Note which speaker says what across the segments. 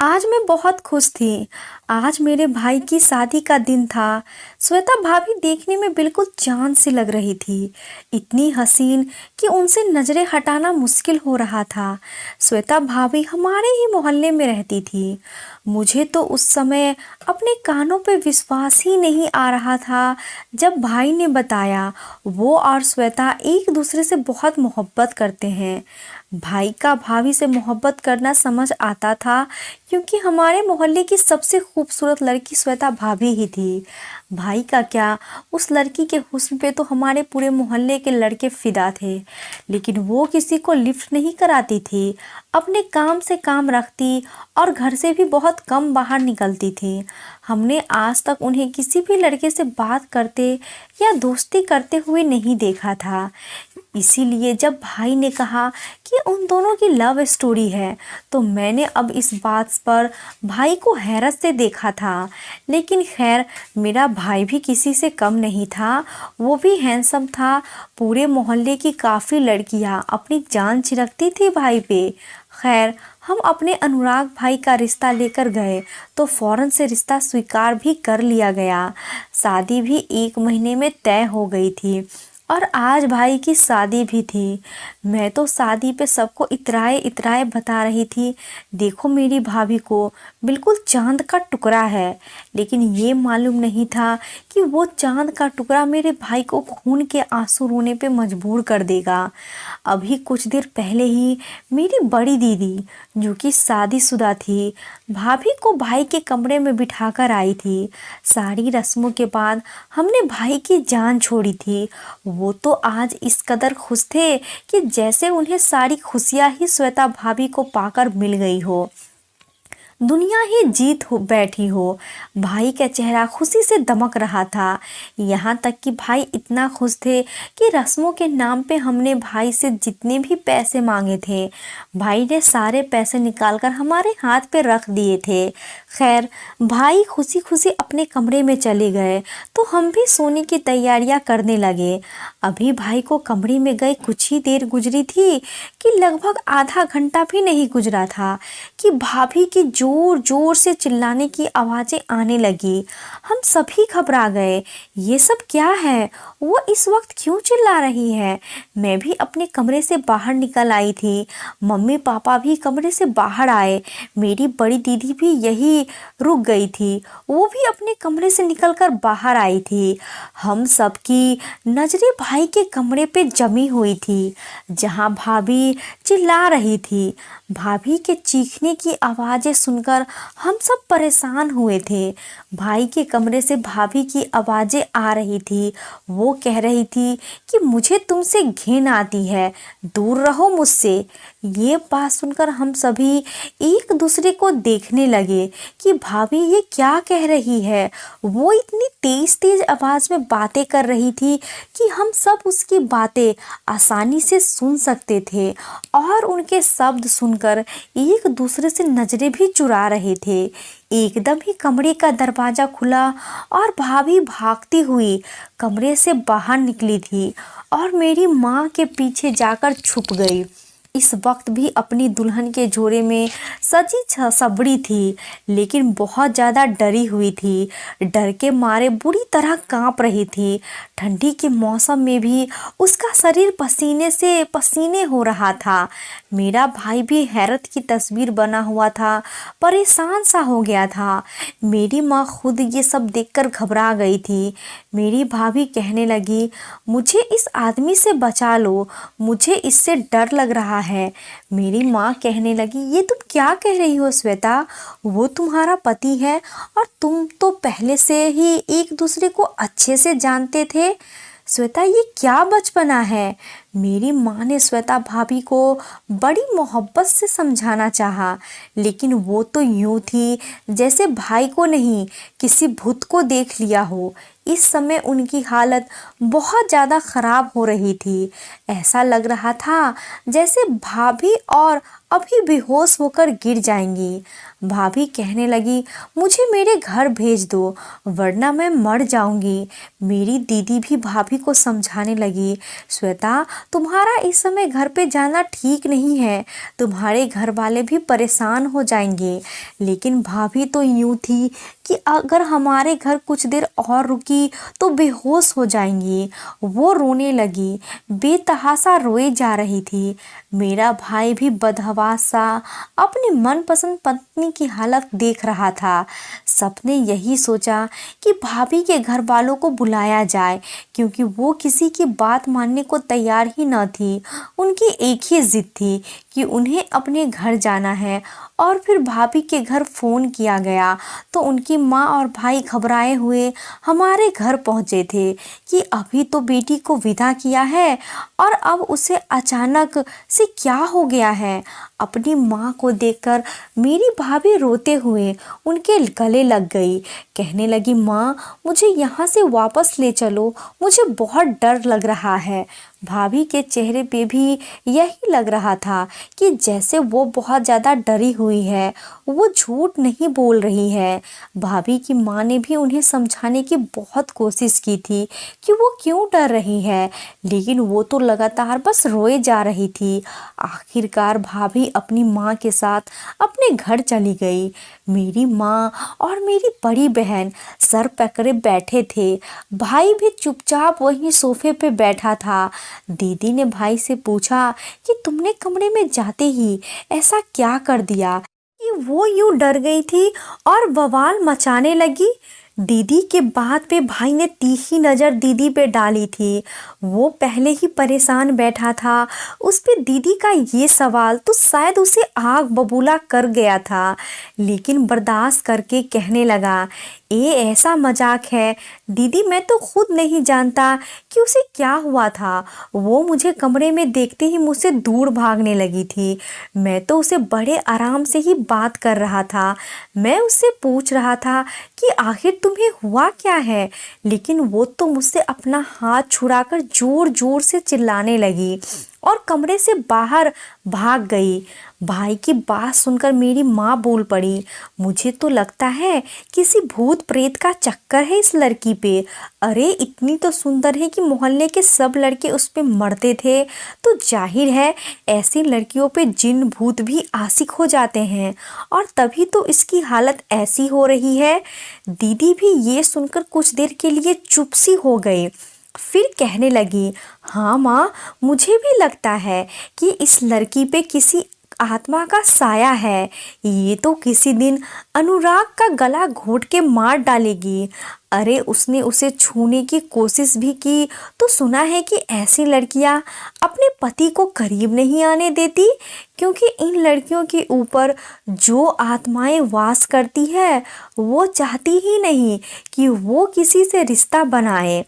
Speaker 1: आज मैं बहुत खुश थी। आज मेरे भाई की शादी का दिन था। श्वेता भाभी देखने में बिल्कुल चाँद सी लग रही थी। इतनी हसीन कि उनसे नज़रें हटाना मुश्किल हो रहा था। श्वेता भाभी हमारे ही मोहल्ले में रहती थी। मुझे तो उस समय अपने कानों पे विश्वास ही नहीं आ रहा था जब भाई ने बताया वो और श्वेता एक दूसरे से बहुत मोहब्बत करते हैं। भाई का भाभी से मोहब्बत करना समझ आता था क्योंकि हमारे मोहल्ले की सबसे खूबसूरत लड़की श्वेता भाभी ही थी। भाई का क्या, उस लड़की के हुस्न पे तो हमारे पूरे मोहल्ले के लड़के फिदा थे। लेकिन वो किसी को लिफ्ट नहीं कराती थी, अपने काम से काम रखती और घर से भी बहुत कम बाहर निकलती थी। हमने आज तक उन्हें किसी भी लड़के से बात करते या दोस्ती करते हुए नहीं देखा था। इसीलिए जब भाई ने कहा कि उन दोनों की लव स्टोरी है तो मैंने अब इस बात पर भाई को हैरत से देखा था। लेकिन खैर, मेरा भाई भी किसी से कम नहीं था। वो भी हैंडसम था। पूरे मोहल्ले की काफ़ी लड़कियां अपनी जान छिड़कती थी भाई पे। खैर, हम अपने अनुराग भाई का रिश्ता लेकर गए तो फौरन से रिश्ता स्वीकार भी कर लिया गया। शादी भी 1 महीने में तय हो गई थी और आज भाई की शादी भी थी। मैं तो शादी पे सबको इतराए इतराए बता रही थी, देखो मेरी भाभी को, बिल्कुल चांद का टुकड़ा है। लेकिन ये मालूम नहीं था कि वो चांद का टुकड़ा मेरे भाई को खून के आंसू रोने पे मजबूर कर देगा। अभी कुछ देर पहले ही मेरी बड़ी दीदी, जो कि शादीशुदा थी, भाभी को भाई के कमरे में बिठाकर आई थी। सारी रस्मों के बाद हमने भाई की जान छोड़ी थी। वो तो आज इस कदर खुश थे कि जैसे उन्हें सारी खुशियां ही श्वेता भाभी को पाकर मिल गई हो, दुनिया ही जीत हो बैठी हो। भाई का चेहरा खुशी से दमक रहा था। यहाँ तक कि भाई इतना खुश थे कि रस्मों के नाम पे हमने भाई से जितने भी पैसे मांगे थे, भाई ने सारे पैसे निकालकर हमारे हाथ पे रख दिए थे। खैर, भाई खुशी खुशी अपने कमरे में चले गए तो हम भी सोने की तैयारियां करने लगे। अभी भाई को कमरे में गए कुछ ही देर गुजरी थी कि लगभग आधा घंटा भी नहीं गुजरा था कि भाभी की जोर जोर से चिल्लाने की आवाज़ें आने लगी। हम सभी घबरा गए, ये सब क्या है? वो इस वक्त क्यों चिल्ला रही है? मैं भी अपने कमरे से बाहर निकल आई थी। मम्मी पापा भी कमरे से बाहर आए। मेरी बड़ी दीदी भी यही रुक गई थी, वो भी अपने कमरे से निकलकर बाहर आई थी। हम सबकी नजरें भाई के कमरे पे जमी हुई थी जहां भाभी चिल्ला रही थी। भाभी के चीखने की आवाज़ें सुनकर हम सब परेशान हुए थे। भाई के कमरे से भाभी की आवाज़ें आ रही थी। वो कह रही थी कि मुझे तुमसे घिन आती है, दूर रहो मुझसे। ये बात सुनकर हम सभी एक दूसरे को देखने लगे कि भाभी ये क्या कह रही है। वो इतनी तेज तेज आवाज़ में बातें कर रही थी कि हम सब उसकी बातें आसानी से सुन सकते थे और उनके शब्द सुनकर एक दूसरे से नजरें भी चुरा रहे थे। एकदम ही कमरे का दरवाजा खुला और भाभी भागती हुई कमरे से बाहर निकली थी और मेरी माँ के पीछे जाकर छुप गई। इस वक्त भी अपनी दुल्हन के जोड़े में सजी सबड़ी थी, लेकिन बहुत ज़्यादा डरी हुई थी। डर के मारे बुरी तरह कांप रही थी। ठंडी के मौसम में भी उसका शरीर पसीने से पसीने हो रहा था। मेरा भाई भी हैरत की तस्वीर बना हुआ था, परेशान सा हो गया था। मेरी माँ खुद ये सब देखकर घबरा गई थी। मेरी भाभी कहने लगी, मुझे इस आदमी से बचा लो, मुझे इससे डर लग रहा है। मेरी माँ कहने लगी, ये तुम क्या कह रही हो श्वेता? वो तुम्हारा पति है और तुम तो पहले से ही एक दूसरे को अच्छे से जानते थे। श्वेता, ये क्या बचपना है? मेरी माँ ने श्वेता भाभी को बड़ी मोहब्बत से समझाना चाहा, लेकिन वो तो यूं थी जैसे भाई को नहीं, किसी भूत को देख लिया हो। इस समय उनकी हालत बहुत ज़्यादा ख़राब हो रही थी। ऐसा लग रहा था जैसे भाभी और अभी बेहोश होकर गिर जाएंगी। भाभी कहने लगी, मुझे मेरे घर भेज दो वरना मैं मर जाऊंगी। मेरी दीदी भी भाभी को समझाने लगी, श्वेता तुम्हारा इस समय घर पे जाना ठीक नहीं है, तुम्हारे घर वाले भी परेशान हो जाएंगे। लेकिन भाभी तो यूं थी कि अगर हमारे घर कुछ देर और रुकी तो बेहोश हो जाएंगी। वो रोने लगी, बेतहासा रोए जा रही थी। मेरा भाई भी बदहवास सा अपनी मनपसंद पत्नी की हालत देख रहा था। सबने यही सोचा कि भाभी के घर वालों को बुलाया जाए, क्योंकि वो किसी की बात मानने को तैयार ही न थी। उनकी एक ही जिद थी कि उन्हें अपने घर जाना है। और फिर भाभी के घर फ़ोन किया गया तो उनकी माँ और भाई घबराए हुए हमारे घर पहुँचे थे कि अभी तो बेटी को विदा किया है और अब उसे अचानक से क्या हो गया है। अपनी माँ को देखकर मेरी भाभी रोते हुए उनके गले लग गई, कहने लगी, माँ मुझे यहाँ से वापस ले चलो, मुझे बहुत डर लग रहा है। भाभी के चेहरे पे भी यही लग रहा था कि जैसे वो बहुत ज़्यादा डरी हुई है, वो झूठ नहीं बोल रही है। भाभी की माँ ने भी उन्हें समझाने की बहुत कोशिश की थी कि वो क्यों डर रही है, लेकिन वो तो लगातार बस रोए जा रही थी। आखिरकार भाभी अपनी माँ के साथ अपने घर चली गई। मेरी माँ और मेरी बड़ी बहन सर पकड़े बैठे थे। भाई भी चुपचाप वहीं सोफे पे बैठा था। दीदी ने भाई से पूछा कि तुमने कमरे में जाते ही ऐसा क्या कर दिया कि वो यूं डर गई थी और बवाल मचाने लगी। दीदी के बात पे भाई ने तीखी नज़र दीदी पे डाली थी। वो पहले ही परेशान बैठा था, उस पे दीदी का ये सवाल तो शायद उसे आग बबूला कर गया था, लेकिन बर्दाश्त करके कहने लगा, ये ऐसा मजाक है दीदी, मैं तो खुद नहीं जानता कि उसे क्या हुआ था। वो मुझे कमरे में देखते ही मुझसे दूर भागने लगी थी। मैं तो उसे बड़े आराम से ही बात कर रहा था। मैं उससे पूछ रहा था कि आखिर तुम्हें हुआ क्या है, लेकिन वो तो मुझसे अपना हाथ छुड़ाकर जोर जोर से चिल्लाने लगी और कमरे से बाहर भाग गई। भाई की बात सुनकर मेरी माँ बोल पड़ी, मुझे तो लगता है किसी भूत प्रेत का चक्कर है इस लड़की पे। अरे इतनी तो सुंदर है कि मोहल्ले के सब लड़के उस पे मरते थे, तो जाहिर है ऐसी लड़कियों पे जिन भूत भी आशिक हो जाते हैं, और तभी तो इसकी हालत ऐसी हो रही है। दीदी भी ये सुनकर कुछ देर के लिए चुप सी हो गई, फिर कहने लगी, हाँ माँ, मुझे भी लगता है कि इस लड़की पे किसी आत्मा का साया है। ये तो किसी दिन अनुराग का गला घोट के मार डालेगी। अरे उसने उसे छूने की कोशिश भी की तो सुना है कि ऐसी लड़कियां अपने पति को करीब नहीं आने देती, क्योंकि इन लड़कियों के ऊपर जो आत्माएं वास करती है वो चाहती ही नहीं कि वो किसी से रिश्ता बनाए।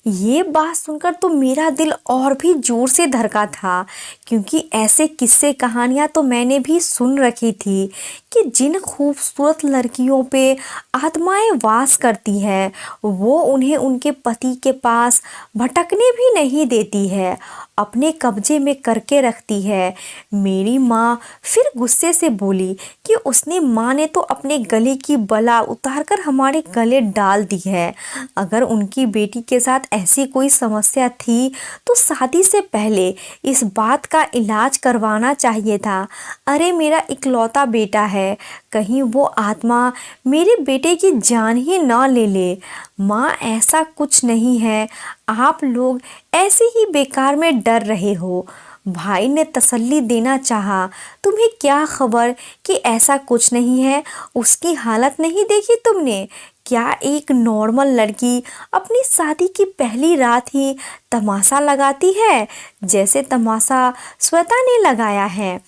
Speaker 1: ये बात सुनकर तो मेरा दिल और भी जोर से धड़का था, क्योंकि ऐसे किस्से कहानियाँ तो मैंने भी सुन रखी थी कि जिन खूबसूरत लड़कियों पे आत्माएं वास करती हैं वो उन्हें उनके पति के पास भटकने भी नहीं देती है, अपने कब्जे में करके रखती है। मेरी माँ फिर गुस्से से बोली कि उसने माँ ने तो अपने गले की बला उतारकर हमारे गले डाल दी है। अगर उनकी बेटी के साथ ऐसी कोई समस्या थी तो शादी से पहले इस बात का इलाज करवाना चाहिए था। अरे मेरा इकलौता बेटा है, कहीं वो आत्मा मेरे बेटे की जान ही ना ले ले। माँ ऐसा कुछ नहीं है, आप लोग ऐसे ही बेकार में डर रहे हो। भाई ने तसल्ली देना चाहा, तुम्हें क्या खबर कि ऐसा कुछ नहीं है, उसकी हालत नहीं देखी तुमने? क्या एक नॉर्मल लड़की अपनी शादी की पहली रात ही तमाशा लगाती है, जैसे तमाशा श्वेता ने लगाया है?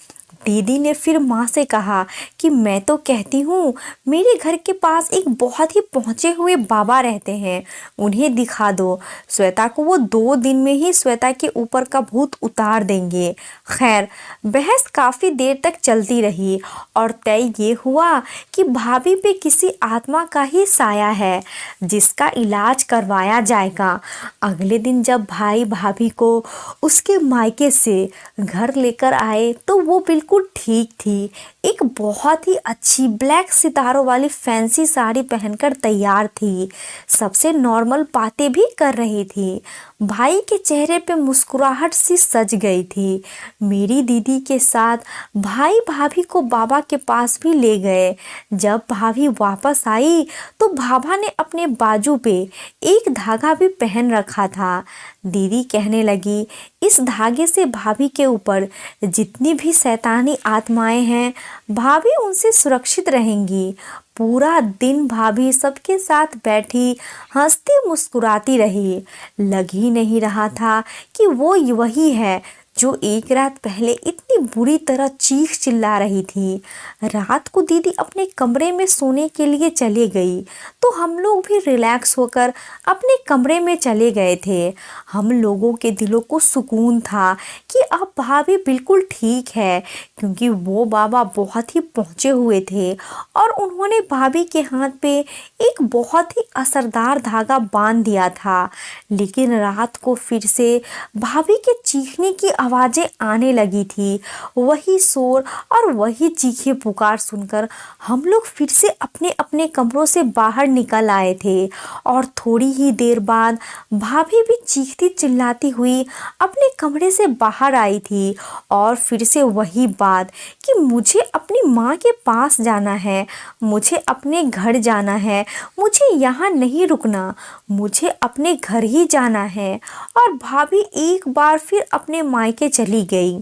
Speaker 1: दीदी ने फिर माँ से कहा कि मैं तो कहती हूँ मेरे घर के पास एक बहुत ही पहुँचे हुए बाबा रहते हैं, उन्हें दिखा दो। श्वेता को वो 2 दिन में ही श्वेता के ऊपर का भूत उतार देंगे। खैर बहस काफ़ी देर तक चलती रही और तय ये हुआ कि भाभी पे किसी आत्मा का ही साया है जिसका इलाज करवाया जाएगा। अगले दिन जब भाई भाभी को उसके मायके से घर लेकर आए तो वो बिल्कुल बिल्कुल ठीक थी। एक बहुत ही अच्छी ब्लैक सितारों वाली फैंसी साड़ी पहनकर तैयार थी। सबसे नॉर्मल बातें भी कर रही थी। भाई के चेहरे पे मुस्कुराहट सी सज गई थी। मेरी दीदी के साथ भाई भाभी को बाबा के पास भी ले गए। जब भाभी वापस आई तो बाबा ने अपने बाजू पे एक धागा भी पहन रखा था। दीदी कहने लगी, इस धागे से भाभी के ऊपर जितनी भी शैतानी आत्माएं हैं, भाभी उनसे सुरक्षित रहेंगी। पूरा दिन भाभी सबके साथ बैठी हंसती मुस्कुराती रही। लग ही नहीं रहा था कि वो वही है जो एक रात पहले इतनी बुरी तरह चीख चिल्ला रही थी। रात को दीदी अपने कमरे में सोने के लिए चली गई तो हम लोग भी रिलैक्स होकर अपने कमरे में चले गए थे। हम लोगों के दिलों को सुकून था कि अब भाभी बिल्कुल ठीक है, क्योंकि वो बाबा बहुत ही पहुँचे हुए थे और उन्होंने भाभी के हाथ पे एक बहुत ही असरदार धागा बांध दिया था। लेकिन रात को फिर से भाभी के चीखने की आवाज़ें आने लगी थी। वही शोर और वही चीखे पुकार सुनकर हम लोग फिर से अपने अपने कमरों से बाहर निकल आए थे और थोड़ी ही देर बाद भाभी भी चीखती चिल्लाती हुई अपने कमरे से बाहर आई थी। और फिर से वही बात कि मुझे अपनी माँ के पास जाना है, मुझे अपने घर जाना है, मुझे यहाँ नहीं रुकना, मुझे अपने घर ही जाना है। और भाभी एक बार फिर अपने मायके चली गई।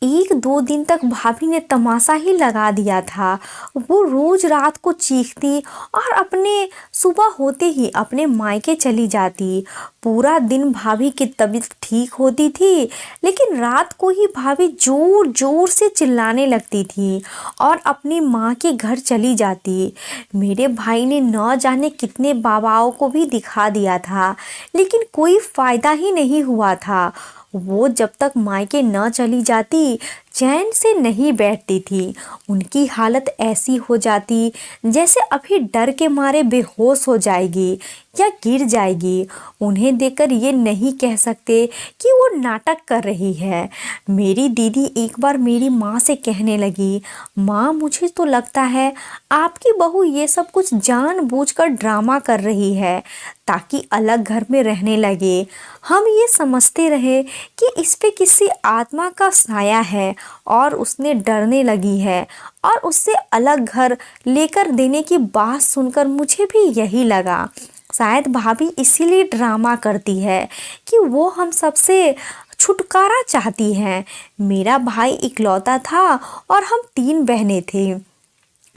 Speaker 1: 1-2 दिन तक भाभी ने तमाशा ही लगा दिया था। वो रोज रात को चीखती और अपने सुबह होते ही अपने मायके चली जाती। पूरा दिन भाभी की तबीयत ठीक होती थी, लेकिन रात को ही भाभी जोर जोर से चिल्लाने लगती थी और अपनी माँ के घर चली जाती। मेरे भाई ने न जाने कितने बाबाओं को भी दिखा दिया था, लेकिन कोई फायदा ही नहीं हुआ था। वो जब तक मायके न चली जाती चैन से नहीं बैठती थी। उनकी हालत ऐसी हो जाती जैसे अभी डर के मारे बेहोश हो जाएगी या गिर जाएगी। उन्हें देखकर ये नहीं कह सकते कि वो नाटक कर रही है। मेरी दीदी एक बार मेरी माँ से कहने लगी, माँ मुझे तो लगता है आपकी बहू ये सब कुछ जानबूझकर ड्रामा कर रही है ताकि अलग घर में रहने लगे। हम ये समझते रहे कि इस पे किसी आत्मा का साया है और उसने डरने लगी है, और उससे अलग घर लेकर देने की बात सुनकर मुझे भी यही लगा। शायद भाभी इसीलिए ड्रामा करती है कि वो हम सबसे छुटकारा चाहती हैं। मेरा भाई इकलौता था और हम 3 बहनें थे।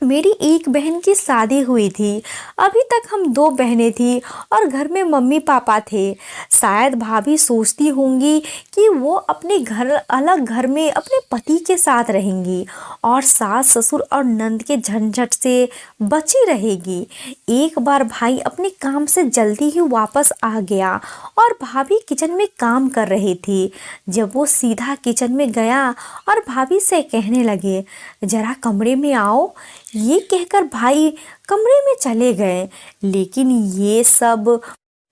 Speaker 1: मेरी एक बहन की शादी हुई थी। अभी तक हम 2 बहनें थी और घर में मम्मी पापा थे। शायद भाभी सोचती होंगी कि वो अपने घर अलग घर में अपने पति के साथ रहेंगी और सास ससुर और नंद के झंझट से बची रहेगी। एक बार भाई अपने काम से जल्दी ही वापस आ गया और भाभी किचन में काम कर रही थी। जब वो सीधा किचन में गया और भाभी से कहने लगे, जरा कमरे में आओ। ये कहकर भाई कमरे में चले गए, लेकिन ये सब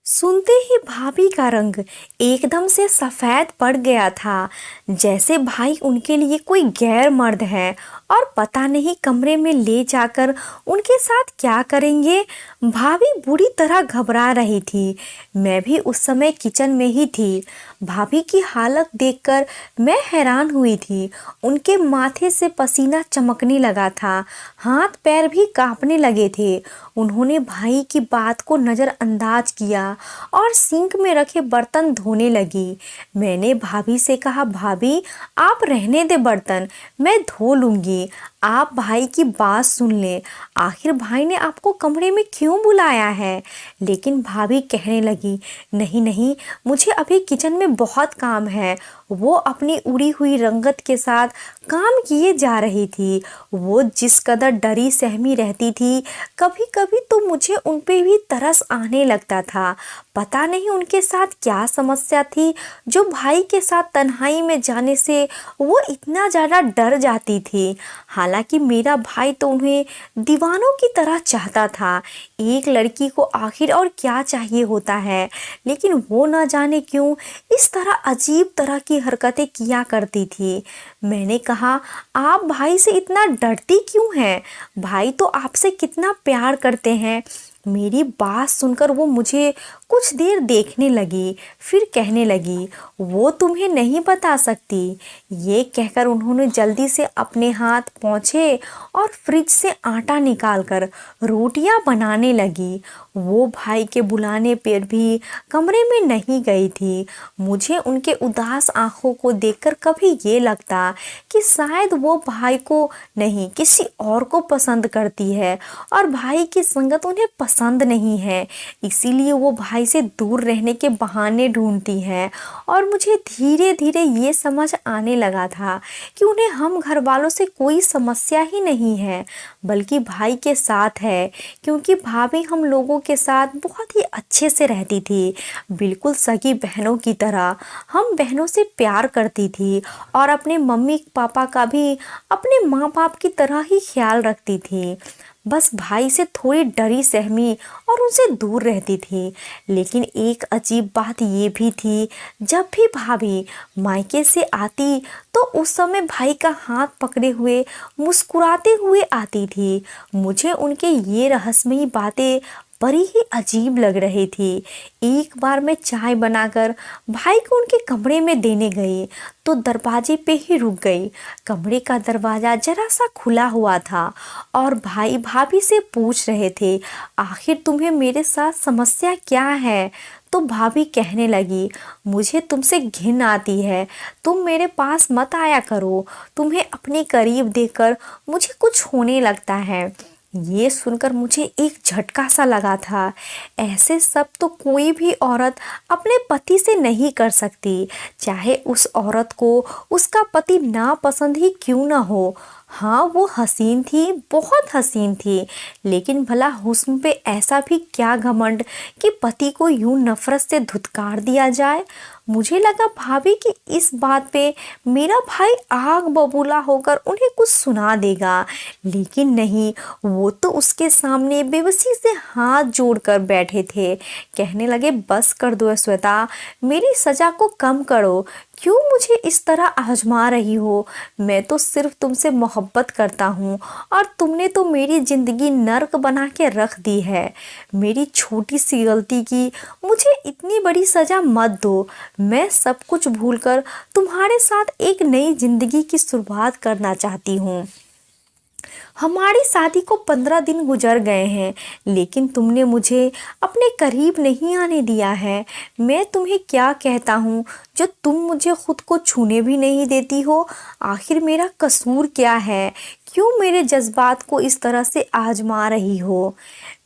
Speaker 1: सुनते ही भाभी का रंग एकदम से सफ़ेद पड़ गया था, जैसे भाई उनके लिए कोई गैर मर्द है और पता नहीं कमरे में ले जाकर उनके साथ क्या करेंगे। भाभी बुरी तरह घबरा रही थी। मैं भी उस समय किचन में ही थी। भाभी की हालत देखकर मैं हैरान हुई थी। उनके माथे से पसीना चमकने लगा था, हाथ पैर भी कांपने लगे थे। उन्होंने भाई की बात को नज़रअंदाज किया और सिंक में रखे बर्तन धोने लगी। मैंने भाभी से कहा, भाभी आप रहने दे बर्तन, मैं धो लूँगी, आप भाई की बात सुन लें। आखिर भाई ने आपको कमरे में क्यों बुलाया है? लेकिन भाभी कहने लगी, नहीं नहीं, मुझे अभी किचन में बहुत काम है। वो अपनी उड़ी हुई रंगत के साथ काम किए जा रही थी। वो जिस कदर डरी सहमी रहती थी, कभी कभी तो मुझे उन पे भी तरस आने लगता था। पता नहीं उनके साथ क्या समस्या थी जो भाई के साथ तन्हाई में जाने से वो इतना ज़्यादा डर जाती थी। हालांकि हालांकि मेरा भाई तो उन्हें दीवानों की तरह चाहता था। एक लड़की को आखिर और क्या चाहिए होता है, लेकिन वो न जाने क्यों इस तरह अजीब तरह की हरकतें किया करती थी। मैंने कहा, आप भाई से इतना डरती क्यों हैं? भाई तो आपसे कितना प्यार करते हैं। मेरी बात सुनकर वो मुझे कुछ देर देखने लगी, फिर कहने लगी, वो तुम्हें नहीं बता सकती। ये कहकर उन्होंने जल्दी से अपने हाथ पोंछे और फ्रिज से आटा निकालकर रोटियां बनाने लगी। वो भाई के बुलाने पर भी कमरे में नहीं गई थी। मुझे उनके उदास आंखों को देखकर कभी ये लगता कि शायद वो भाई को नहीं, किसी और को पसंद करती है और भाई की संगत उन्हें पसंद नहीं है, इसीलिए वो भाई से दूर रहने के बहाने ढूंढती है। और मुझे धीरे धीरे ये समझ आने लगा था कि उन्हें हम घर वालों से कोई समस्या ही नहीं है, बल्कि भाई के साथ है, क्योंकि भाभी हम लोगों के साथ बहुत ही अच्छे से रहती थी, बिल्कुल सगी बहनों की तरह। हम बहनों से प्यार करती थी और अपने मम्मी पापा का भी अपने माँ बाप की तरह ही ख्याल रखती थी। बस भाई से थोड़ी डरी सहमी और उनसे दूर रहती थी। लेकिन एक अजीब बात ये भी थी, जब भी भाभी मायके से आती तो उस समय भाई का हाथ पकड़े हुए मुस्कुराते हुए आती थी। मुझे उनके ये रहस्यमयी बातें बड़ी ही अजीब लग रही थी। एक बार मैं चाय बनाकर भाई को उनके कमरे में देने गई तो दरवाजे पे ही रुक गई। कमरे का दरवाज़ा जरा सा खुला हुआ था और भाई भाभी से पूछ रहे थे, आखिर तुम्हें मेरे साथ समस्या क्या है? तो भाभी कहने लगी, मुझे तुमसे घिन आती है, तुम मेरे पास मत आया करो, तुम्हें अपने करीब देखकर मुझे कुछ होने लगता है। ये सुनकर मुझे एक झटका सा लगा था। ऐसे सब तो कोई भी औरत अपने पति से नहीं कर सकती, चाहे उस औरत को उसका पति नापसंद ही क्यों ना हो। हाँ, वो हसीन थी, बहुत हसीन थी, लेकिन भला हुस्न पे ऐसा भी क्या घमंड कि पति को यूं नफरत से धुतकार दिया जाए। मुझे लगा भाभी कि इस बात पे मेरा भाई आग बबूला होकर उन्हें कुछ सुना देगा, लेकिन नहीं, वो तो उसके सामने बेबसी से हाथ जोड़कर बैठे थे। कहने लगे, बस कर दो श्वेता, मेरी सजा को कम करो, क्यों मुझे इस तरह आजमा रही हो? मैं तो सिर्फ तुमसे मोहब्बत करता हूँ और तुमने तो मेरी ज़िंदगी नर्क बना के रख दी है। मेरी छोटी सी गलती की मुझे इतनी बड़ी सज़ा मत दो। मैं सब कुछ भूलकर तुम्हारे साथ एक नई ज़िंदगी की शुरुआत करना चाहती हूँ। हमारी शादी को 15 दिन गुजर गए हैं, लेकिन तुमने मुझे अपने करीब नहीं आने दिया है। मैं तुम्हें क्या कहता हूँ जो तुम मुझे खुद को छूने भी नहीं देती हो? आखिर मेरा कसूर क्या है? क्यों मेरे जज्बात को इस तरह से आजमा रही हो?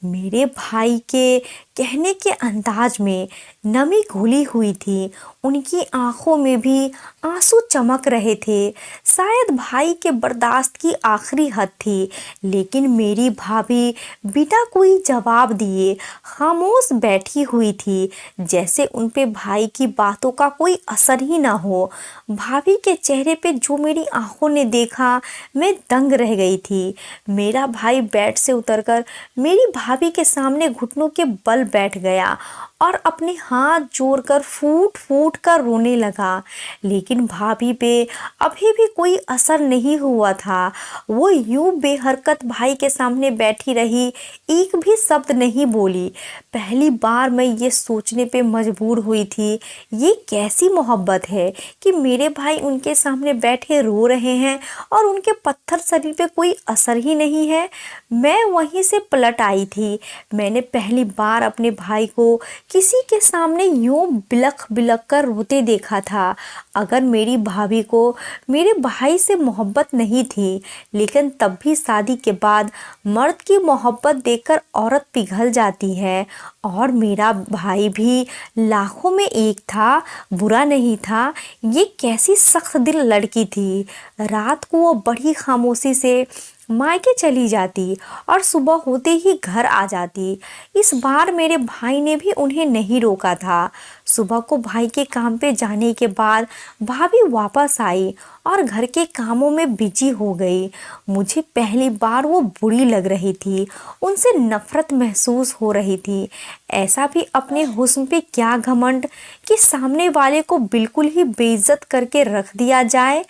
Speaker 1: मेरे भाई के कहने के अंदाज में नमी घुली हुई थी, उनकी आंखों में भी आंसू चमक रहे थे। शायद भाई के बर्दाश्त की आखिरी हद थी, लेकिन मेरी भाभी बिना कोई जवाब दिए खामोश बैठी हुई थी, जैसे उन पे भाई की बातों का कोई असर ही ना हो। भाभी के चेहरे पे जो मेरी आंखों ने देखा, मैं दंग रह गई थी। मेरा भाई बेड से उतरकर मेरी भाभी के सामने घुटनों के बल बैठ गया और अपने हाथ जोड़कर फूट फूट कर रोने लगा, लेकिन भाभी पे अभी भी कोई असर नहीं हुआ था। वो यूं बेहरकत भाई के सामने बैठी रही, एक भी शब्द नहीं बोली। पहली बार मैं ये सोचने पे मजबूर हुई थी, ये कैसी मोहब्बत है कि मेरे भाई उनके सामने बैठे रो रहे हैं और उनके पत्थर शरीर पे कोई असर ही नहीं है। मैं वहीं से पलट आई थी। मैंने पहली बार अपने भाई को किसी के सामने यूं बिलख बिलख कर रोते देखा था। अगर मेरी भाभी को मेरे भाई से मोहब्बत नहीं थी, लेकिन तब भी शादी के बाद मर्द की मोहब्बत देखकर औरत पिघल जाती है। और मेरा भाई भी लाखों में एक था, बुरा नहीं था। ये कैसी सख्त दिल लड़की थी। रात को वो बड़ी खामोशी से मायके चली जाती और सुबह होते ही घर आ जाती। इस बार मेरे भाई ने भी उन्हें नहीं रोका था। सुबह को भाई के काम पे जाने के बाद भाभी वापस आई और घर के कामों में बिजी हो गई। मुझे पहली बार वो बुरी लग रही थी, उनसे नफरत महसूस हो रही थी। ऐसा भी अपने हुस्न पे क्या घमंड कि सामने वाले को बिल्कुल ही बेइज्जत करके रख दिया जाए।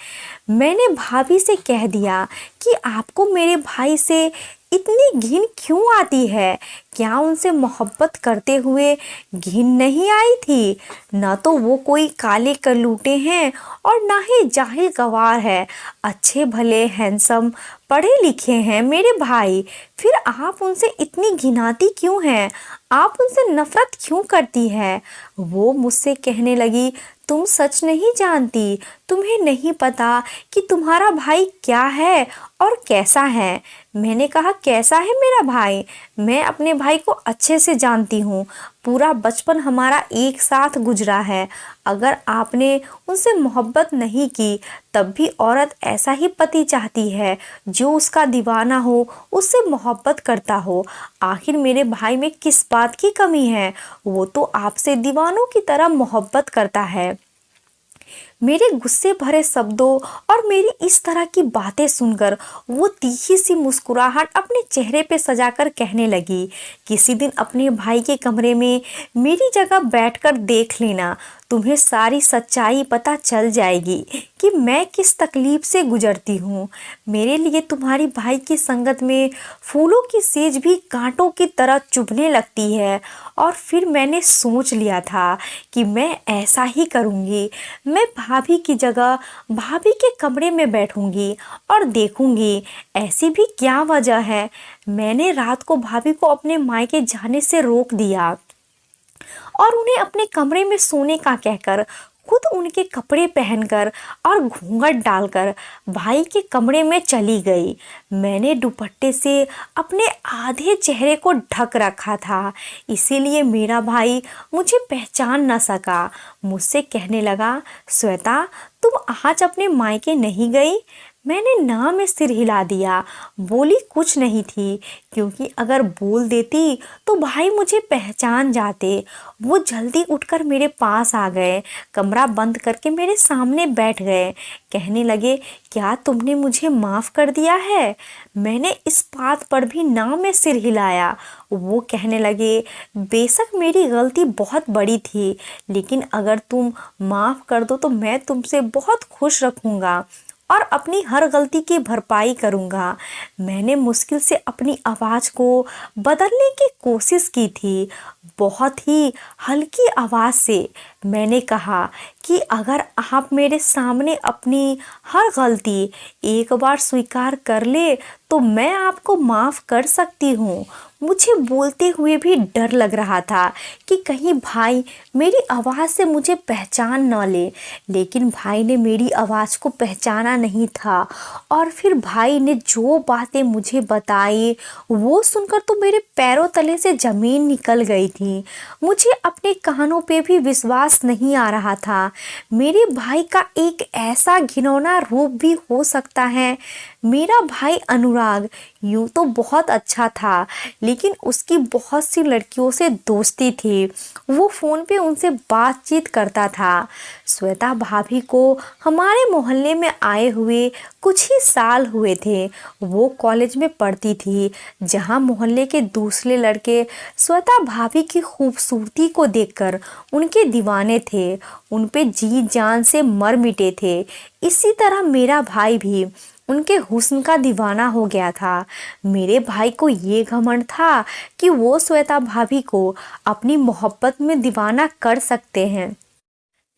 Speaker 1: मैंने भाभी से कह दिया कि आपको मेरे भाई से इतनी घिन क्यों आती है? क्या उनसे मोहब्बत करते हुए घिन नहीं आई थी? न तो वो कोई काले कलूटे हैं और ना ही जाहिल गवार है। अच्छे भले हैंडसम पढ़े लिखे हैं मेरे भाई, फिर आप उनसे इतनी घिनाती क्यों हैं? आप उनसे नफरत क्यों करती है? वो मुझसे कहने लगी, तुम सच नहीं जानती, तुम्हें नहीं पता कि तुम्हारा भाई क्या है और कैसा है। मैंने कहा, कैसा है मेरा भाई? मैं अपने भाई को अच्छे से जानती हूँ, पूरा बचपन हमारा एक साथ गुजरा है। अगर आपने उनसे मोहब्बत नहीं की तब भी औरत ऐसा ही पति चाहती है जो उसका दीवाना हो, उससे मोहब्बत करता हो। आखिर मेरे भाई में किस बात की कमी है? वो तो आपसे दीवानों की तरह मोहब्बत करता है। मेरे गुस्से भरे शब्दों और मेरी इस तरह की बातें सुनकर वो तीखी सी मुस्कुराहट अपने चेहरे पे सजाकर कहने लगी, किसी दिन अपने भाई के कमरे में मेरी जगह बैठकर देख लेना, तुम्हें सारी सच्चाई पता चल जाएगी कि मैं किस तकलीफ से गुजरती हूँ। मेरे लिए तुम्हारी भाई की संगत में फूलों की सेज भी कांटों की तरह चुभने लगती है। और फिर मैंने सोच लिया था कि मैं ऐसा ही करूँगी। मैं भाभी की जगह भाभी के कमरे में बैठूंगी और देखूंगी ऐसी भी क्या वजह है। मैंने रात को भाभी को अपने मायके जाने से रोक दिया और उन्हें अपने कमरे में सोने का कहकर खुद उनके कपड़े पहनकर और घूंघट डालकर भाई के कमरे में चली गई। मैंने दुपट्टे से अपने आधे चेहरे को ढक रखा था, इसीलिए मेरा भाई मुझे पहचान न सका। मुझसे कहने लगा, श्वेता तुम आज अपने मायके नहीं गई? मैंने ना में सिर हिला दिया, बोली कुछ नहीं थी, क्योंकि अगर बोल देती तो भाई मुझे पहचान जाते। वो जल्दी उठकर मेरे पास आ गए, कमरा बंद करके मेरे सामने बैठ गए। कहने लगे, क्या तुमने मुझे माफ़ कर दिया है? मैंने इस बात पर भी ना में सिर हिलाया। वो कहने लगे, बेशक मेरी गलती बहुत बड़ी थी, लेकिन अगर तुम माफ़ कर दो तो मैं तुमसे बहुत खुश रखूँगा और अपनी हर गलती की भरपाई करूँगा। मैंने मुश्किल से अपनी आवाज़ को बदलने की कोशिश की थी। बहुत ही हल्की आवाज़ से मैंने कहा कि अगर आप मेरे सामने अपनी हर गलती एक बार स्वीकार कर ले तो मैं आपको माफ़ कर सकती हूँ। मुझे बोलते हुए भी डर लग रहा था कि कहीं भाई मेरी आवाज़ से मुझे पहचान न ले, लेकिन भाई ने मेरी आवाज़ को पहचाना नहीं था। और फिर भाई ने जो बातें मुझे बताई वो सुनकर तो मेरे पैरों तले से ज़मीन निकल गई थी। मुझे अपने कानों पे भी विश्वास नहीं आ रहा था। मेरे भाई का एक ऐसा घिनौना रूप भी हो सकता है। मेरा भाई अनुराग यूँ तो बहुत अच्छा था, लेकिन उसकी बहुत सी लड़कियों से दोस्ती थी। वो फ़ोन पे उनसे बातचीत करता था। श्वेता भाभी को हमारे मोहल्ले में आए हुए कुछ ही साल हुए थे। वो कॉलेज में पढ़ती थी, जहाँ मोहल्ले के दूसरे लड़के श्वेता भाभी की खूबसूरती को देखकर उनके दीवाने थे, उन पे जी जान से मर मिटे थे। इसी तरह मेरा भाई भी उनके हुस्न का दीवाना हो गया था। मेरे भाई को ये घमंड था कि वो श्वेता भाभी को अपनी मोहब्बत में दीवाना कर सकते हैं,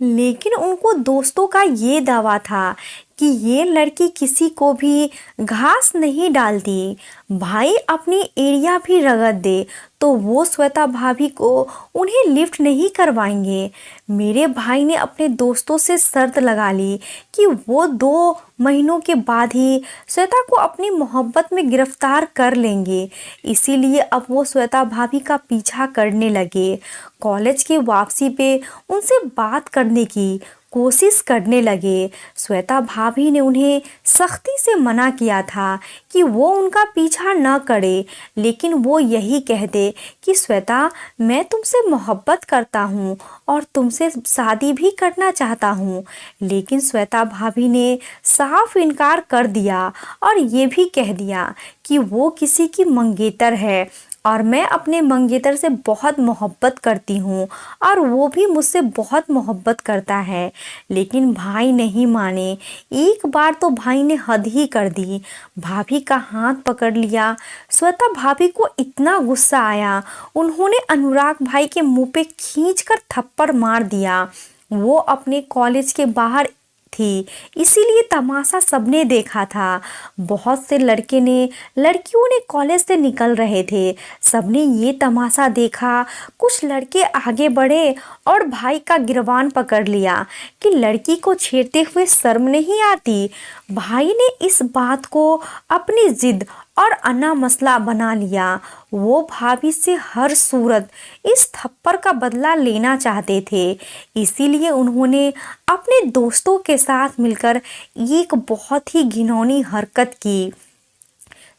Speaker 1: लेकिन उनको दोस्तों का ये दावा था कि ये लड़की किसी को भी घास नहीं डालती। भाई अपनी एरिया भी रगड़ दे तो वो श्वेता भाभी को उन्हें लिफ्ट नहीं करवाएंगे। मेरे भाई ने अपने दोस्तों से शर्त लगा ली कि वो 2 महीनों के बाद ही श्वेता को अपनी मोहब्बत में गिरफ्तार कर लेंगे। इसीलिए अब वो श्वेता भाभी का पीछा करने लगे। कॉलेज की वापसी पे उनसे बात करने की कोशिश करने लगे। श्वेता भाभी ने उन्हें सख्ती से मना किया था कि वो उनका पीछा न करे, लेकिन वो यही कह दे कि श्वेता, मैं तुमसे मोहब्बत करता हूँ और तुमसे शादी भी करना चाहता हूँ। लेकिन श्वेता भाभी ने साफ इनकार कर दिया और ये भी कह दिया कि वो किसी की मंगेतर है और मैं अपने मंगेतर से बहुत मोहब्बत करती हूँ और वो भी मुझसे बहुत मोहब्बत करता है। लेकिन भाई नहीं माने। एक बार तो भाई ने हद ही कर दी, भाभी का हाथ पकड़ लिया। श्वेता भाभी को इतना गुस्सा आया, उन्होंने अनुराग भाई के मुंह पे खींचकर थप्पड़ मार दिया। वो अपने कॉलेज के बाहर थी, इसीलिए तमाशा सबने देखा था। बहुत से लड़कियों ने कॉलेज से निकल रहे थे, सबने ये तमाशा देखा। कुछ लड़के आगे बढ़े और भाई का गिरबान पकड़ लिया कि लड़की को छेड़ते हुए शर्म नहीं आती। भाई ने इस बात को अपनी जिद और अना मसला बना लिया। वो भाभी से हर सूरत इस थप्पड़ का बदला लेना चाहते थे, इसीलिए उन्होंने अपने दोस्तों के साथ मिलकर एक बहुत ही घिनौनी हरकत की।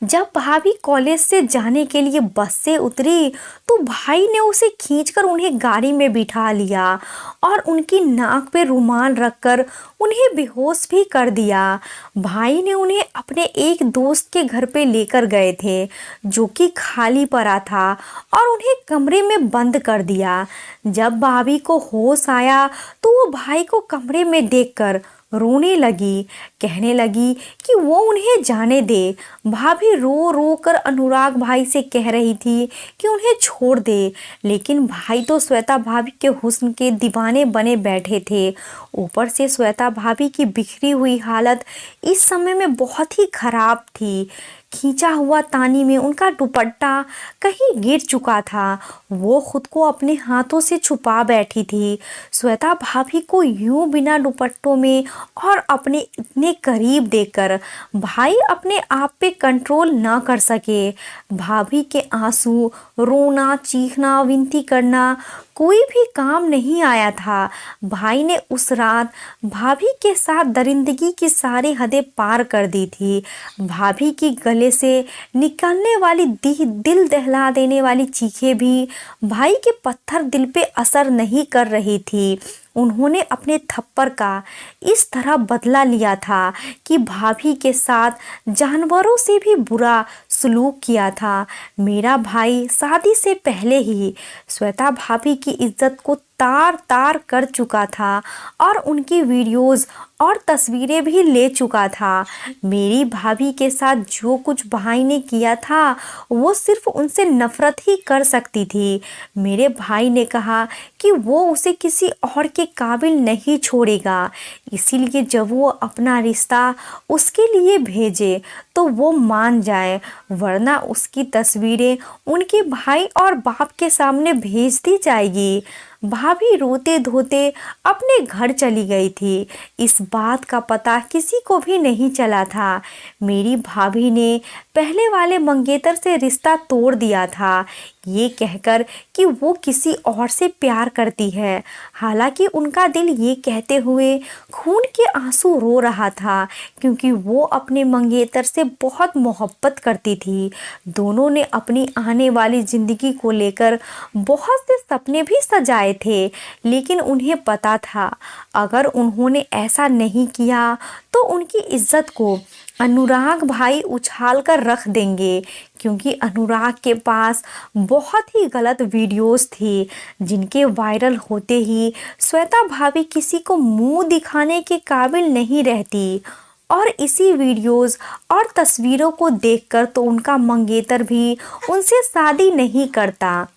Speaker 1: जब भाभी कॉलेज से जाने के लिए बस से उतरी तो भाई ने उसे खींचकर उन्हें गाड़ी में बिठा लिया और उनकी नाक पे रुमाल रखकर उन्हें बेहोश भी कर दिया। भाई ने उन्हें अपने एक दोस्त के घर पे लेकर गए थे जो कि खाली पड़ा था और उन्हें कमरे में बंद कर दिया। जब भाभी को होश आया तो वो भाई को कमरे में देखकर रोने लगी, कहने लगी कि वो उन्हें जाने दे। भाभी रो रो कर अनुराग भाई से कह रही थी कि उन्हें छोड़ दे, लेकिन भाई तो श्वेता भाभी के हुस्न के दीवाने बने बैठे थे। ऊपर से श्वेता भाभी की बिखरी हुई हालत इस समय में बहुत ही खराब थी। खींचा हुआ तानी में उनका दुपट्टा कहीं गिर चुका था। वो खुद को अपने हाथों से छुपा बैठी थी। श्वेता भाभी को यूं बिना दुपट्टों में और अपने इतने करीब देखकर भाई अपने आप पे कंट्रोल ना कर सके। भाभी के आंसू, रोना, चीखना, विनती करना कोई भी काम नहीं आया था। भाई ने उस रात भाभी के साथ दरिंदगी की सारी हदें पार कर दी थी। भाभी की गले से निकलने वाली दिल दहला देने वाली चीखें भी भाई के पत्थर दिल पे असर नहीं कर रही थी। उन्होंने अपने थप्पड़ का इस तरह बदला लिया था कि भाभी के साथ जानवरों से भी बुरा सलूक किया था। मेरा भाई शादी से पहले ही श्वेता भाभी की इज्जत को तार तार कर चुका था और उनकी वीडियोस और तस्वीरें भी ले चुका था। मेरी भाभी के साथ जो कुछ भाई ने किया था वो सिर्फ उनसे नफरत ही कर सकती थी। मेरे भाई ने कहा कि वो उसे किसी और के काबिल नहीं छोड़ेगा, इसीलिए जब वो अपना रिश्ता उसके लिए भेजे तो वो मान जाए, वरना उसकी तस्वीरें उनके भाई और बाप के सामने भेज दी जाएगी। भाभी रोते धोते अपने घर चली गई थी। इस बात का पता किसी को भी नहीं चला था। मेरी भाभी ने पहले वाले मंगेतर से रिश्ता तोड़ दिया था, ये कहकर कि वो किसी और से प्यार करती है। हालांकि उनका दिल ये कहते हुए खून के आंसू रो रहा था, क्योंकि वो अपने मंगेतर से बहुत मोहब्बत करती थी। दोनों ने अपनी आने वाली जिंदगी को लेकर बहुत से सपने भी सजाए थे, लेकिन उन्हें पता था अगर उन्होंने ऐसा नहीं किया तो उनकी इज्जत को अनुराग भाई उछाल कर रख देंगे, क्योंकि अनुराग के पास बहुत ही गलत वीडियोस थी जिनके वायरल होते ही श्वेता भाभी किसी को मुंह दिखाने के काबिल नहीं रहती। और इसी वीडियोस और तस्वीरों को देखकर तो उनका मंगेतर भी उनसे शादी नहीं करता।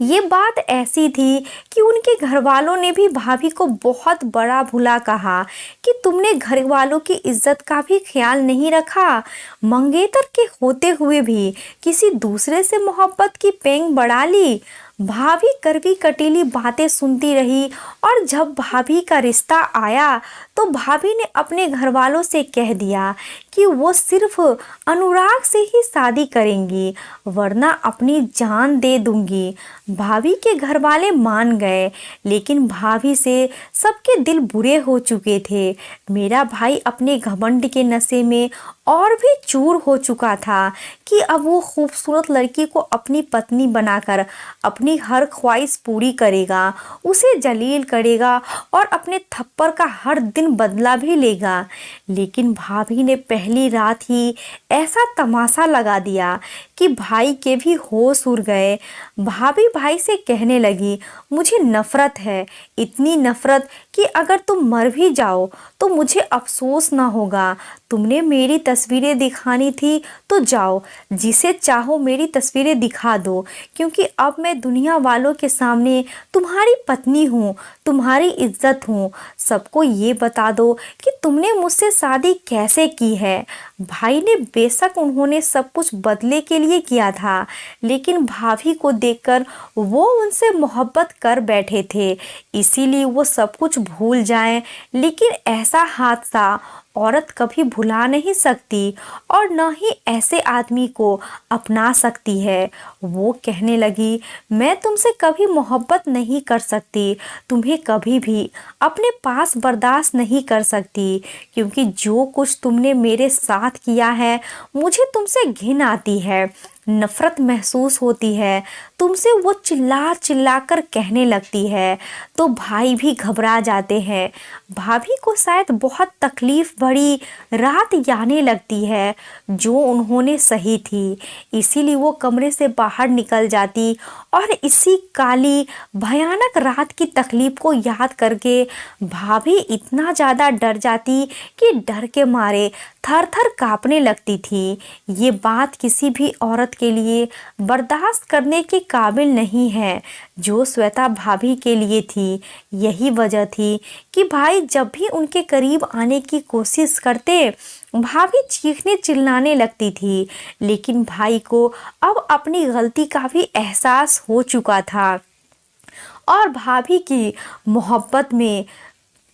Speaker 1: ये बात ऐसी थी कि उनके घर वालों ने भी भाभी को बहुत बड़ा भुला कहा कि तुमने घर वालों की इज्जत का भी ख्याल नहीं रखा। मंगेतर के होते हुए भी किसी दूसरे से मोहब्बत की पेंग बढ़ा ली। भाभी कड़वी कटीली बातें सुनती रही और जब भाभी का रिश्ता आया तो भाभी ने अपने घर वालों से कह दिया कि वो सिर्फ अनुराग से ही शादी करेंगी, वरना अपनी जान दे दूंगी। भाभी के घर वाले मान गए, लेकिन भाभी से सबके दिल बुरे हो चुके थे। मेरा भाई अपने घमंड के नशे में और भी चूर हो चुका था कि अब वो खूबसूरत लड़की को अपनी पत्नी बनाकर अपनी हर ख्वाहिश पूरी करेगा, उसे जलील करेगा और अपने थप्पड़ का हर दिन बदला भी लेगा। लेकिन भाभी ने पहली रात ही ऐसा तमाशा लगा दिया कि भाई के भी होश उड़ गए। भाभी भाई से कहने लगी, मुझे नफरत है, इतनी नफरत कि अगर तुम मर भी जाओ तो मुझे अफसोस ना होगा। तुमने मेरी तस्वीरें दिखानी थी तो जाओ, जिसे चाहो मेरी तस्वीरें दिखा दो, क्योंकि अब मैं दुनिया वालों के सामने तुम्हारी पत्नी हूँ, तुम्हारी इज्जत हूँ। सबको ये बता दो कि तुमने मुझसे शादी कैसे की है। भाई ने बेशक उन्होंने सब कुछ बदले के लिए किया था, लेकिन भाभी को देखकर वो उनसे मोहब्बत कर बैठे थे, इसीलिए वो सब कुछ भूल जाएं। लेकिन ऐसा हादसा औरत कभी भुला नहीं सकती और न ही ऐसे आदमी को अपना सकती है। वो कहने लगी, मैं तुमसे कभी मोहब्बत नहीं कर सकती, तुम्हें कभी भी अपने पास बर्दाश्त नहीं कर सकती, क्योंकि जो कुछ तुमने मेरे साथ किया है मुझे तुमसे घिन आती है, नफरत महसूस होती है तुमसे। वो चिल्ला चिल्ला कर कहने लगती है तो भाई भी घबरा जाते हैं। भाभी को शायद बहुत तकलीफ भरी रात आने लगती है जो उन्होंने सही थी, इसीलिए वो कमरे से बाहर निकल जाती और इसी काली भयानक रात की तकलीफ को याद करके भाभी इतना ज़्यादा डर जाती कि डर के मारे थर थर कांपने लगती थी। ये बात किसी भी औरत के लिए बर्दाश्त करने के काबिल नहीं है जो श्वेता भाभी के लिए थी। यही वजह थी कि भाई जब भी उनके करीब आने की कोशिश करते भाभी चीखने चिल्लाने लगती थी। लेकिन भाई को अब अपनी गलती का भी एहसास हो चुका था और भाभी की मोहब्बत में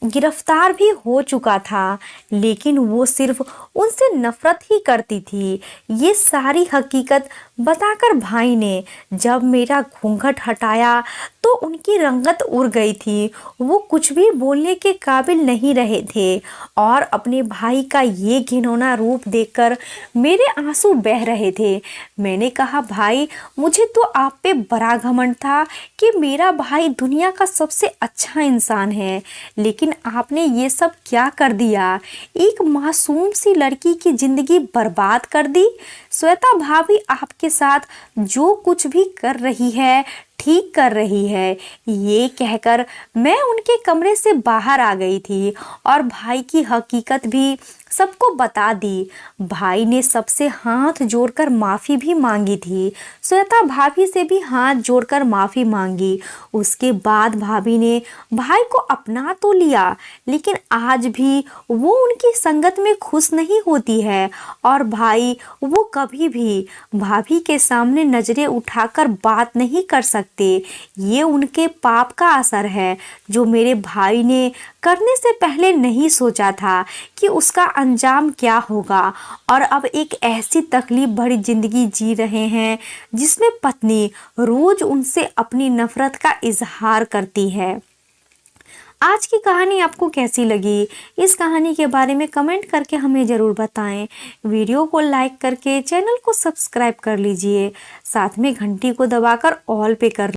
Speaker 1: गिरफ्तार भी हो चुका था, लेकिन वो सिर्फ उनसे नफरत ही करती थी। ये सारी हकीकत बताकर भाई ने जब मेरा घूंघट हटाया तो उनकी रंगत उड़ गई थी। वो कुछ भी बोलने के काबिल नहीं रहे थे और अपने भाई का ये घिनौना रूप देखकर मेरे आंसू बह रहे थे। मैंने कहा, भाई मुझे तो आप पे बड़ा घमंड था कि मेरा भाई दुनिया का सबसे अच्छा इंसान है, लेकिन आपने ये सब क्या कर दिया? एक मासूम सी लड़की की जिंदगी बर्बाद कर दी। श्वेता भाभी आपके साथ जो कुछ भी कर रही है ठीक कर रही है, ये कहकर मैं उनके कमरे से बाहर आ गई थी और भाई की हकीकत भी सबको बता दी। भाई ने सबसे हाथ जोड़कर माफ़ी भी मांगी थी, श्वेता भाभी से भी हाथ जोड़कर माफ़ी मांगी। उसके बाद भाभी ने भाई को अपना तो लिया, लेकिन आज भी वो उनकी संगत में खुश नहीं होती है और भाई वो कभी भी भाभी के सामने नज़रें उठाकर बात नहीं कर सकते। ये उनके पाप का असर है जो मेरे भाई ने करने से पहले नहीं सोचा था कि उसका अंजाम क्या होगा। और अब एक ऐसी तकलीफ भरी जिंदगी जी रहे हैं जिसमें पत्नी रोज उनसे अपनी नफरत का इजहार करती है। आज की कहानी आपको कैसी लगी? इस कहानी के बारे में कमेंट करके हमें ज़रूर बताएं। वीडियो को लाइक करके चैनल को सब्सक्राइब कर लीजिए, साथ में घंटी को दबाकर ऑल पे कर